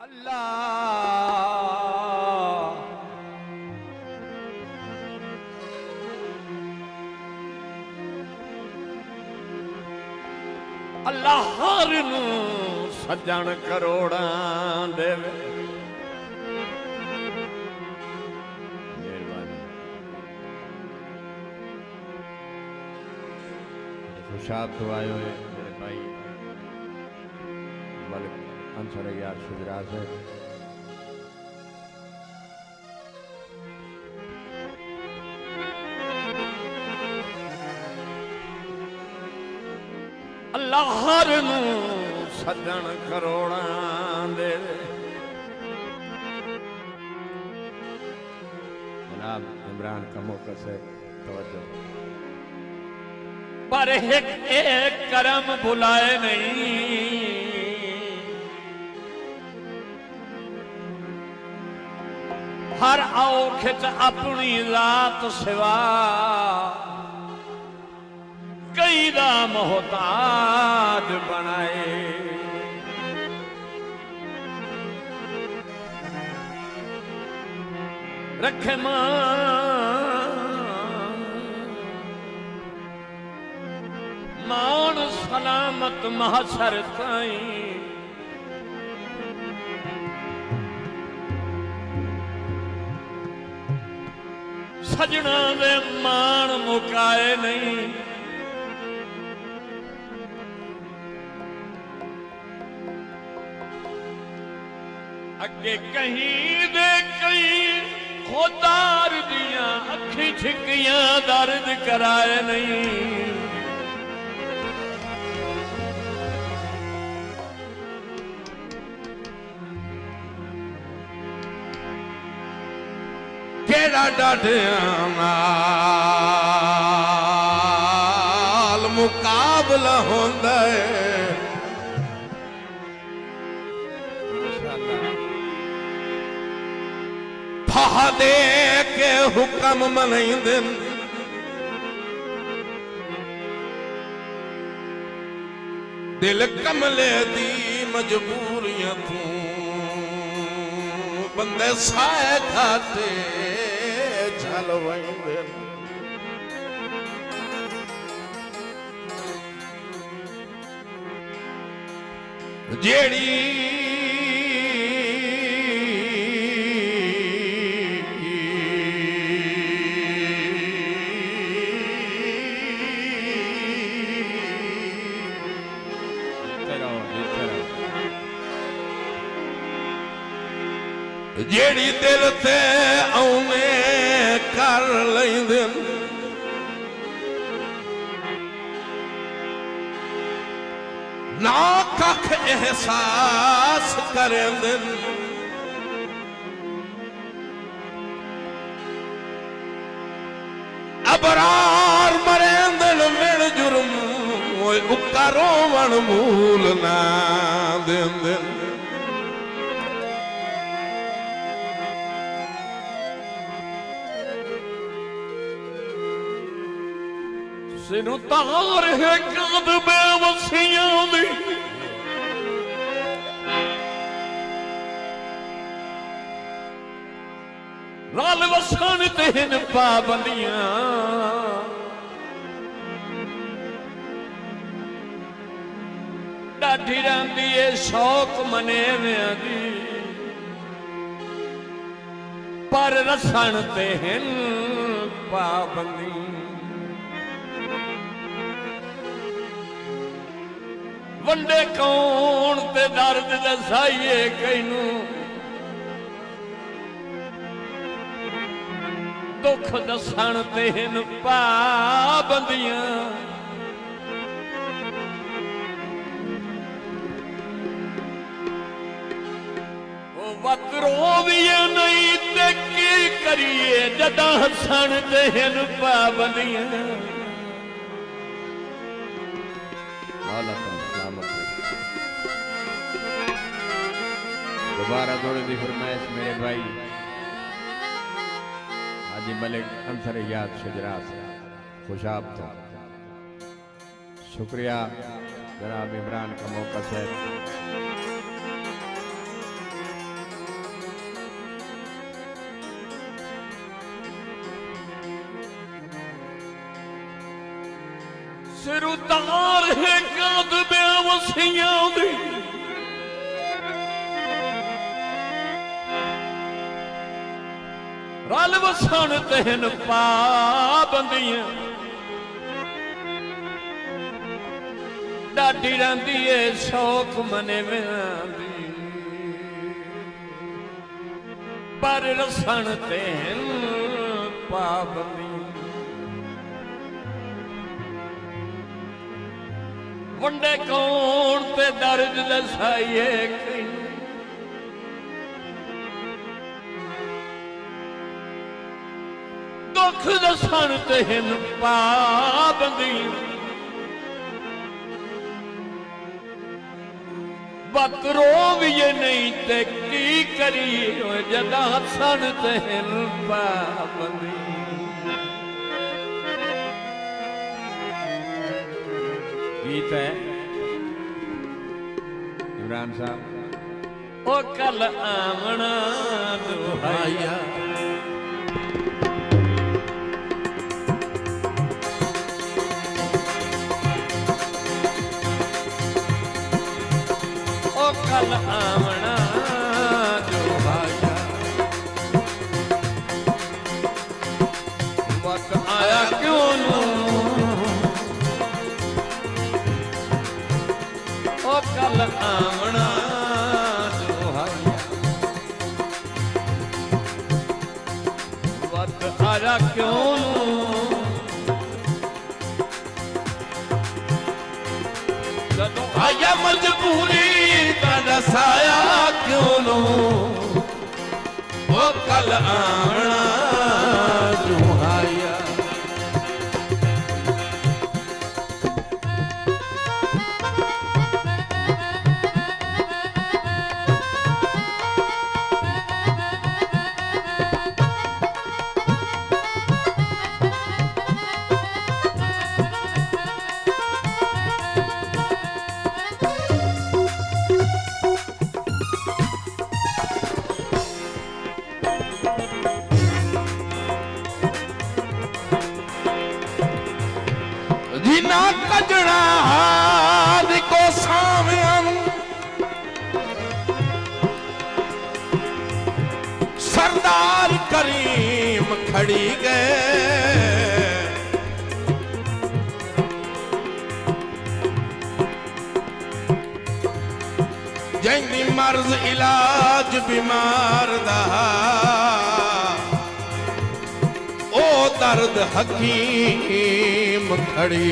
अल्लाह अल्लाह हर नू सजन करोड़ा देवे। खुशाब तो आयो है मेरे भाई मलिक अंसर यार शुजरा से। अल्लाह हर नू सजन करोड़ा दे। जनाब इमरान का मौका से तवज्जो। पर एक करम भुलाए नहीं, हर औखित अपनी रात सिवा कई दा मोहताज बनाए। रखे मान सलामत महशर ताई। सजना दे मान मुकाए नहीं, अगे कहीं दे कहीं खुदार दिया अखी छिकियां दर्द कराए नहीं। केड़ा डाढ़िया नाल मुकाबला होंदा है। फह दे के हुक्म मनाइंदे, दिल कमले दी मजबूरियां तू बंदे साए खाते चल वहींदे। जेड़ी जेड़ी दिल ते औवें कर लैंदे, ना कख एहसास करेंदे। अबरार मरेंदे मिल जुर्म उक्का रोवण मूल ना देंदे। सिनु तार है कद बेवसियां दी, राल वसन तेन पाबंदियां। डाठी रही है शौक मनेवियां दी, पर रसन तेन पाबंदी। वंडे कौन ते दर्द दसाइए कैनू, दुख दसन तेन पाबंदियां। वत रोविए नहीं ते की करिए जदा हसन तेन पाबंदियां। दोबारा दौड़े की फरमाइश मेरे भाई हाजी मलिक अंसर याद शुजरा से खुशाब था। शुक्रिया जनाब इमरान का मौका से। सिर उतार है कांद बेवसियां दी रल वसन तेन पाबंदियां डाडी रही है शौक मने में दी पर रसन तेन पाबंदी वंडे कौन ते दर्द दसाइए दुख दसन तेन पाबंदी वत रोविए नहीं ते की करिए जदा सन तेन पाबंदी गीत है इमरान साहब ओ कल आमना दुहाइया ओ कल आमना दुहाइया वक्त आया क्यों नू कल आमना दुहाइया वक्त आया क्यों जदों आया मजबूरी ता दसाया क्यों नो वो कल आमना दुहाइया जिना कजड़ा हाथ को सामयां सरदार करीम खड़ी गए जैनी मर्ज इलाज बीमार दा ओ दर्द हकीम खड़ी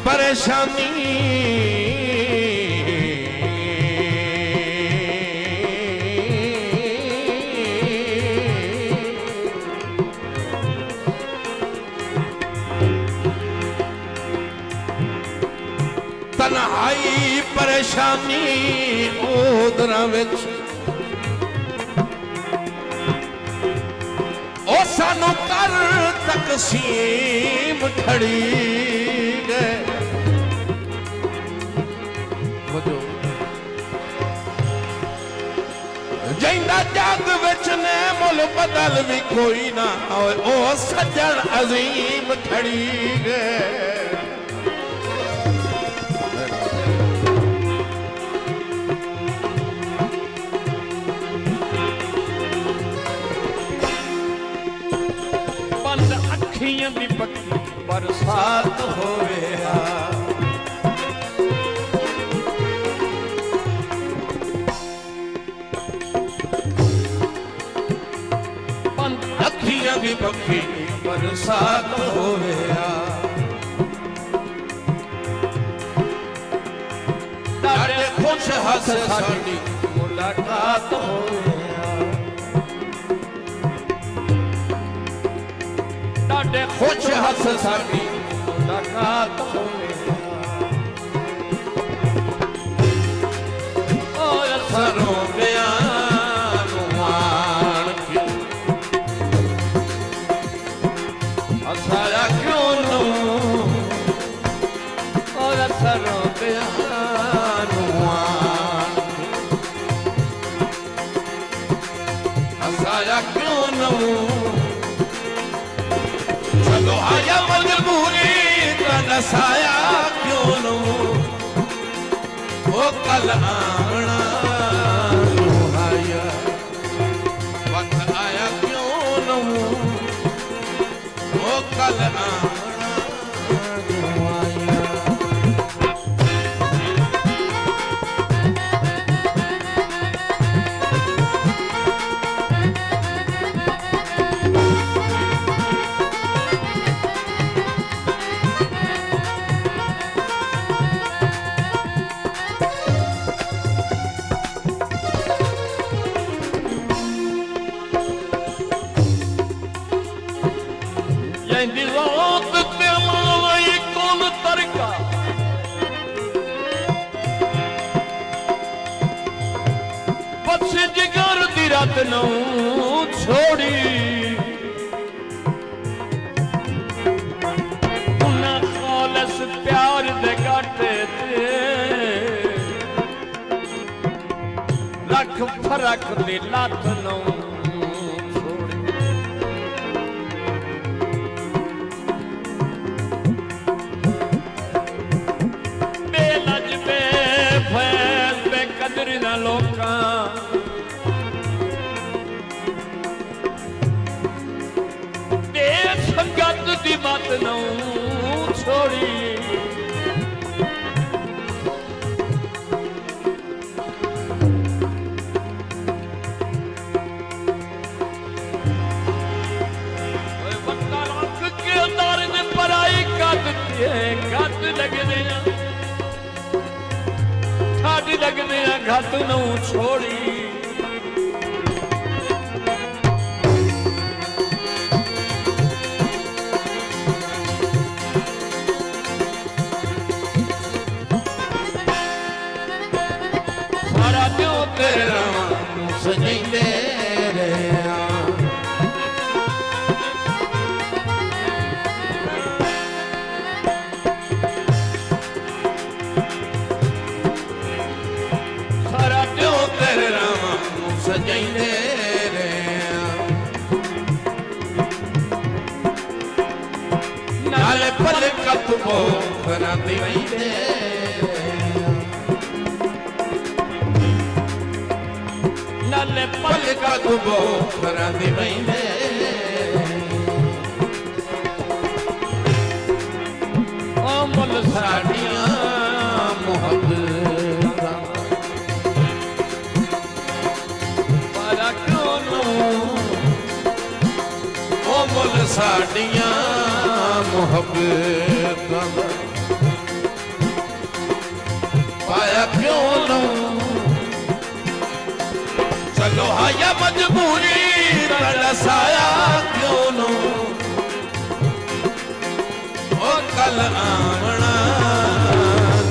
परेशानी तन्हाई परेशानी ओदरा विच ओ सानू कर तकसीम खड़ी गए जिंदा जग विच ने मुल बदल भी कोई ना ओ सज्जन अजीम खड़ी गए अखियां दी पक्की बरसात होवे बंद अखियां दी पक्की बरसात होवे तारे खुश हस साडी मुलाकात होवे खुश हस साडी मुलाकात होवे और सरों बयान मान के हसाया क्यों नो और सरों बयान मान के हसाया क्यों चलो आया मजबूरी नसाया क्यों न वो कल आना आया वक्त आया क्यों न वो कल आना रात नू छोड़ी उन्हें खालस प्यार दे गाटे रख फरक दी लत नू छोड़ी बेलज बेफैल बेकदर ना लोका मत नू छोड़ी बत्ता रख के अंदर में पराई कद लगने ठड लगने घट नू छोड़ी सजैंदे रहा सारा त्यों तेरे रामा सजैंदे रहा नाले पल कत को करांदी वैंदे पल का तुबो करांदी वैंदे अमल साड़ियां मुहब्बतां पर क्यों नू अमल साड़ियां मुहब्बतां पाया क्यों नू चलो आया मजबूरी नसाया क्यों नो ओ कल आमना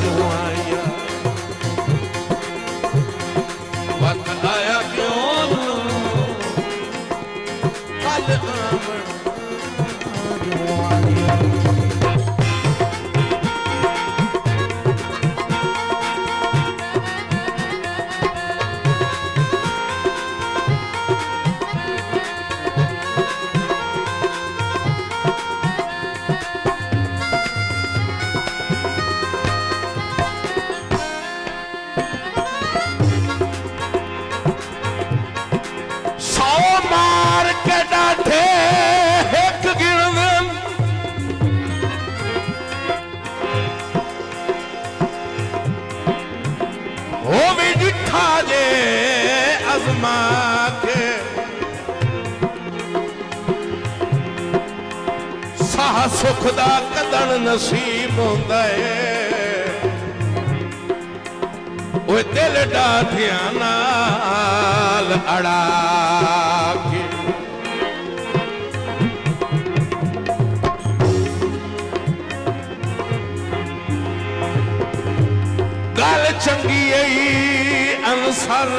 क्यों आया वक्त आया क्यों नो कल आमना क्यों आया अज़मा के साह सुख दा कदन नसीब होंदा है वो दिल डाठिया नाल अड़ा के गल चंगी अंसर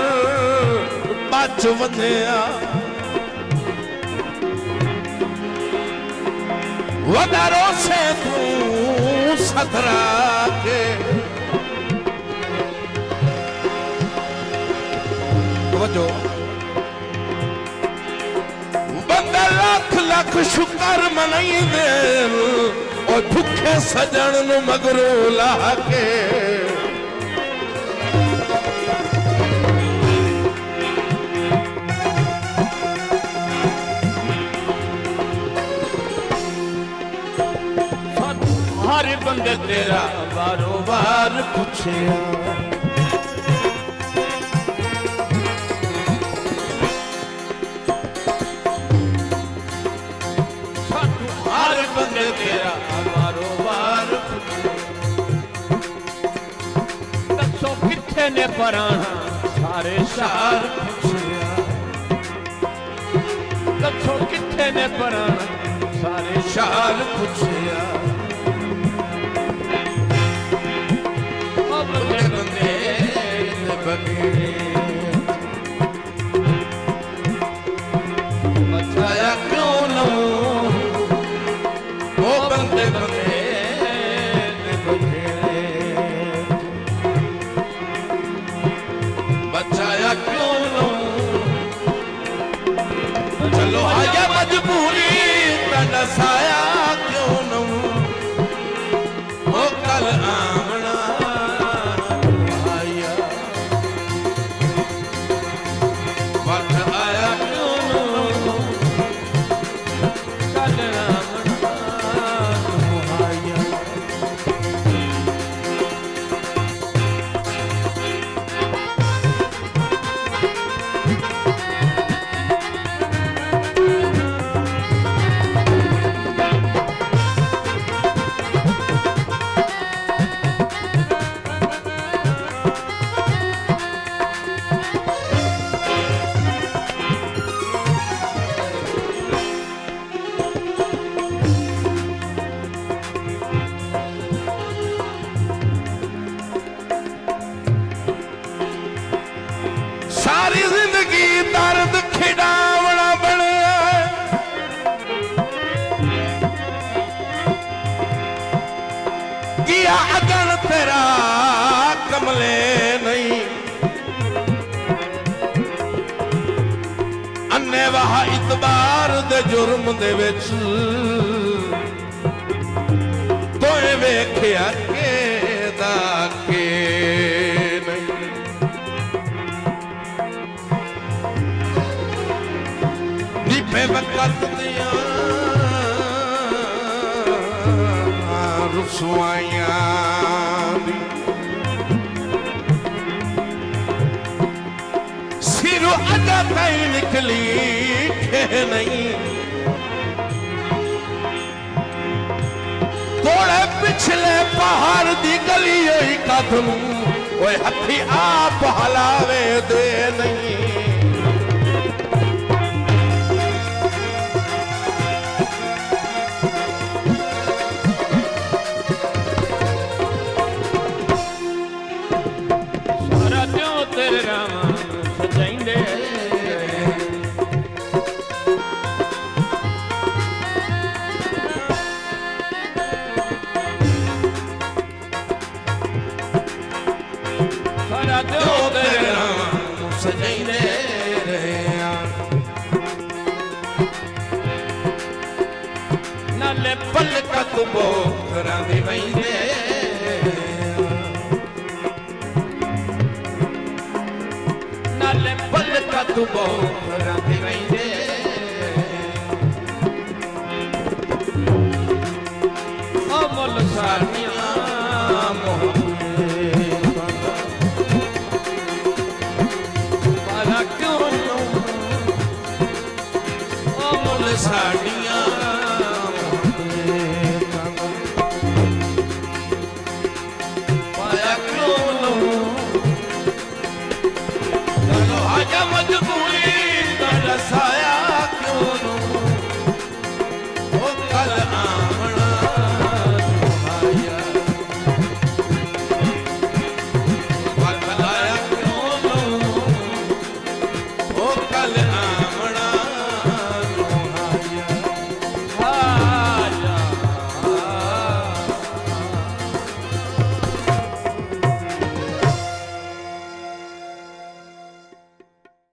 बच वधिया वदारो से तू सतरा के लख शुकर मनाई दे और भुखे सजन नु मगरू ला के हर बंदे तेरा बारो बार पूछया हर बंदे तेरा बारो बार दसो किथे ने पराना सारे शार पूछया दसो किथे ने पराना सारे शार पूछया बचाया क्यों न वो बंदे बंदे बचाया क्यों न चलो आया मजबूरी तड़साया क्यों न वो कल आमना सारी जिंदगी दर्द खिड़ावना बने किया अगन तेरा कमले नहीं अन्ने वाह इतबार दे जुर्म दे विच तोए वेखिया के दा के वक़्त दिया रुसवाइयां सिरो अदा ताई निकली के नहीं थोड़े पिछले पहाड़ दी गली ही कदम ओए हथी आप हलावे दे नहीं नाले पलका तू बोकरा दी वैंदे नाले पलका तू बोकरा दी वैंदे अमल सानिया पाला क्यों अमल सानिया